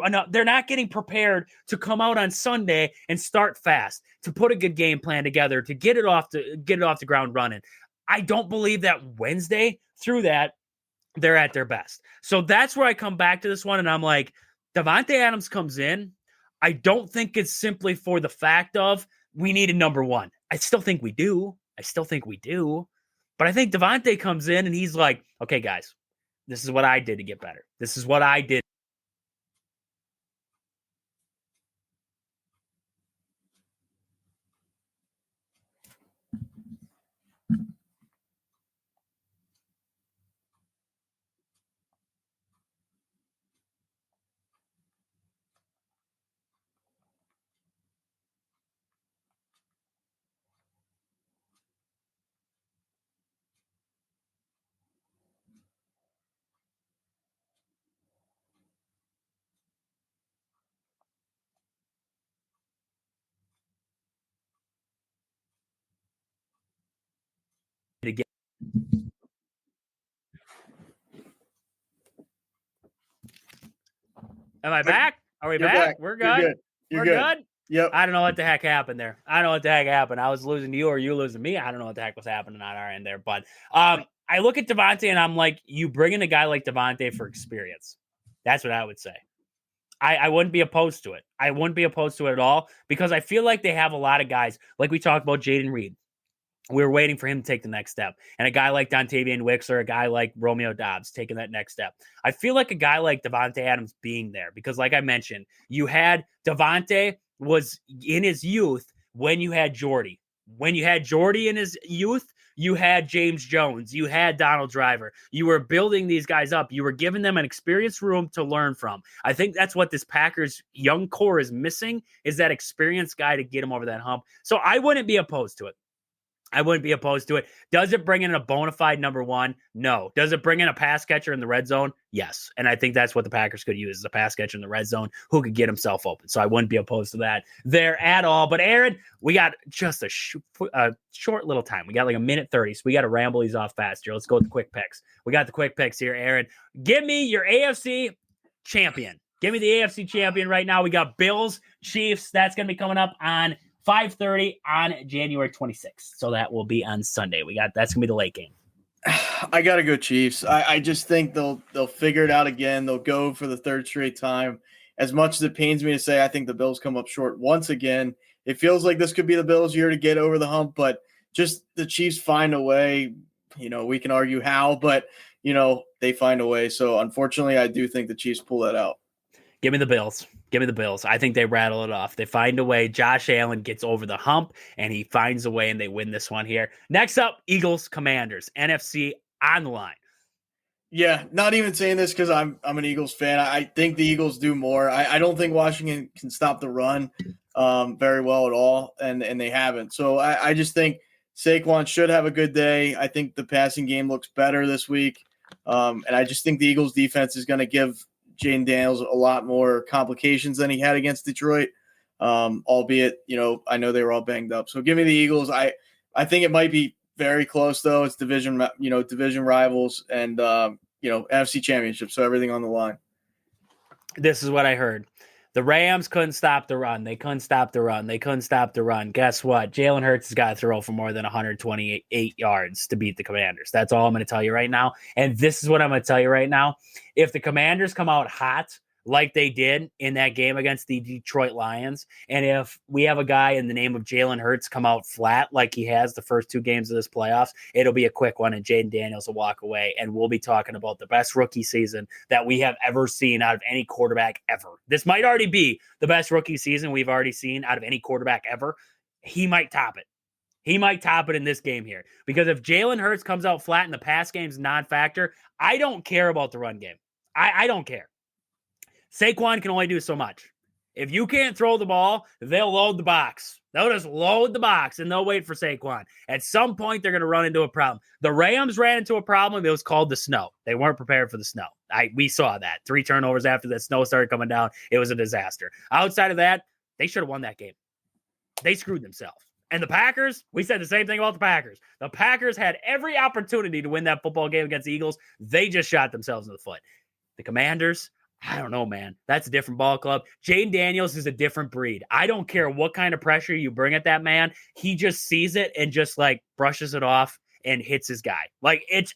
prepared to come out on Sunday and start fast, to put a good game plan together, to get it off the ground running. I don't believe that Wednesday through that they're at their best. So that's where I come back to this one, and I'm like, Davante Adams comes in. I don't think it's simply for the fact of we need a number one. I still think we do. But I think Davante comes in and he's like, okay, guys, this is what I did to get better. This is what I did. Am I back? Are we You're back? back. We're You're good. good. You're We're good. good. Yep. I don't know what the heck happened there. I don't know what the heck happened. I was losing to you or you losing me. I don't know what the heck was happening on our end there. But I look at Devontae and I'm like, you bring in a guy like Devontae for experience. That's what I would say. I wouldn't be opposed to it. I wouldn't be opposed to it at all because I feel like they have a lot of guys, like we talked about Jaden Reed. We were waiting for him to take the next step. And a guy like Dontavian Wicks or a guy like Romeo Dobbs taking that next step. I feel like a guy like Devontae Adams being there because, like I mentioned, you had Devontae was in his youth when you had Jordy. When you had Jordy in his youth, you had James Jones, you had Donald Driver. You were building these guys up. You were giving them an experienced room to learn from. I think that's what this Packers young core is missing is that experienced guy to get him over that hump. So I wouldn't be opposed to it. I wouldn't be opposed to it. Does it bring in a bona fide number one? No. Does it bring in a pass catcher in the red zone? Yes. And I think that's what the Packers could use is a pass catcher in the red zone who could get himself open. So I wouldn't be opposed to that there at all. But Aaron, we got just a short little time. We got like a minute 30. So we got to ramble these off fast here. Let's go with the quick picks. We got the quick picks here, Aaron. Give me your AFC champion. Give me the AFC champion right now. We got Bills, Chiefs. That's going to be coming up on 5:30 on January 26th. So that will be on Sunday. That's gonna be the late game. I gotta go Chiefs. I just think they'll figure it out again. They'll go for the third straight time. As much as it pains me to say, I think the Bills come up short once again. It feels like this could be the Bills' year to get over the hump, but just the Chiefs find a way. We can argue how, but they find a way. So unfortunately, I do think the Chiefs pull that out. Give me the Bills. Give me the Bills. I think they rattle it off. They find a way. Josh Allen gets over the hump, and he finds a way, and they win this one here. Next up, Eagles, Commanders. NFC on the line. Yeah, not even saying this because I'm an Eagles fan. I think the Eagles do more. I don't think Washington can stop the run very well at all, and they haven't. So I just think Saquon should have a good day. I think the passing game looks better this week, and I just think the Eagles defense is going to give Jaden Daniels a lot more complications than he had against Detroit, albeit, I know they were all banged up. So give me the Eagles. I think it might be very close, though. It's division rivals and, NFC championship. So everything on the line. This is what I heard. The Rams couldn't stop the run. They couldn't stop the run. They couldn't stop the run. Guess what? Jalen Hurts has got to throw for more than 128 yards to beat the Commanders. That's all I'm going to tell you right now. And this is what I'm going to tell you right now. If the Commanders come out hot like they did in that game against the Detroit Lions, and if we have a guy in the name of Jalen Hurts come out flat like he has the first two games of this playoffs, it'll be a quick one, and Jaden Daniels will walk away, and we'll be talking about the best rookie season that we have ever seen out of any quarterback ever. This might already be the best rookie season we've already seen out of any quarterback ever. He might top it. He might top it in this game here, because if Jalen Hurts comes out flat and the pass game's non-factor, I don't care about the run game. I don't care. Saquon can only do so much. If you can't throw the ball, they'll load the box. They'll just load the box, and they'll wait for Saquon. At some point, they're going to run into a problem. The Rams ran into a problem. It was called the snow. They weren't prepared for the snow. We saw that. 3 turnovers after that snow started coming down. It was a disaster. Outside of that, they should have won that game. They screwed themselves. And the Packers, we said the same thing about the Packers. The Packers had every opportunity to win that football game against the Eagles. They just shot themselves in the foot. The Commanders, I don't know, man. That's a different ball club. Jaden Daniels is a different breed. I don't care what kind of pressure you bring at that man. He just sees it and just brushes it off and hits his guy. It's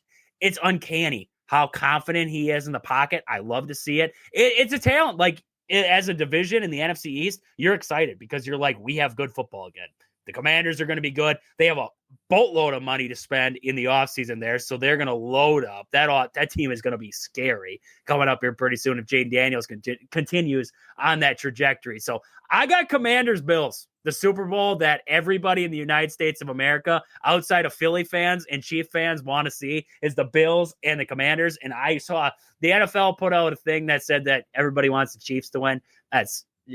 uncanny how confident he is in the pocket. I love to see it. It's a talent. As a division in the NFC East, you're excited because you're like, we have good football again. The Commanders are going to be good. They have a boatload of money to spend in the offseason there, so they're going to load up. That team is going to be scary coming up here pretty soon if Jaden Daniels continues on that trajectory. So I got Commanders Bills, the Super Bowl that everybody in the United States of America, outside of Philly fans and Chief fans, want to see is the Bills and the Commanders. And I saw the NFL put out a thing that said that everybody wants the Chiefs to win.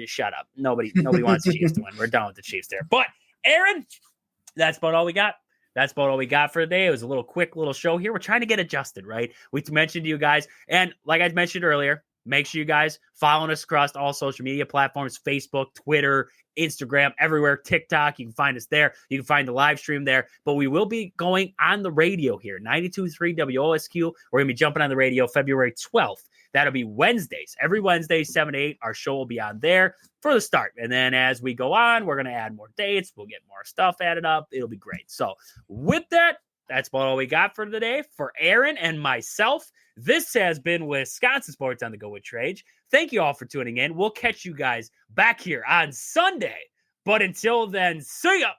Shut up. Nobody wants the Chiefs to win. We're done with the Chiefs there. But Aaron, that's about all we got. That's about all we got for today. It was a quick little show here. We're trying to get adjusted, right? We mentioned to you guys, and like I mentioned earlier, Make sure you guys follow us across all social media platforms, Facebook, Twitter, Instagram, everywhere, TikTok. You can find us there. You can find the live stream there. But we will be going on the radio here, 92.3 WOSQ. We're going to be jumping on the radio February 12th. That'll be Wednesdays. Every Wednesday, 7 to 8, our show will be on there for the start. And then as we go on, we're going to add more dates. We'll get more stuff added up. It'll be great. So with that, that's about all we got for today. For Aaron and myself, this has been Wisconsin Sports on the Go with Trage. Thank you all for tuning in. We'll catch you guys back here on Sunday. But until then, see ya.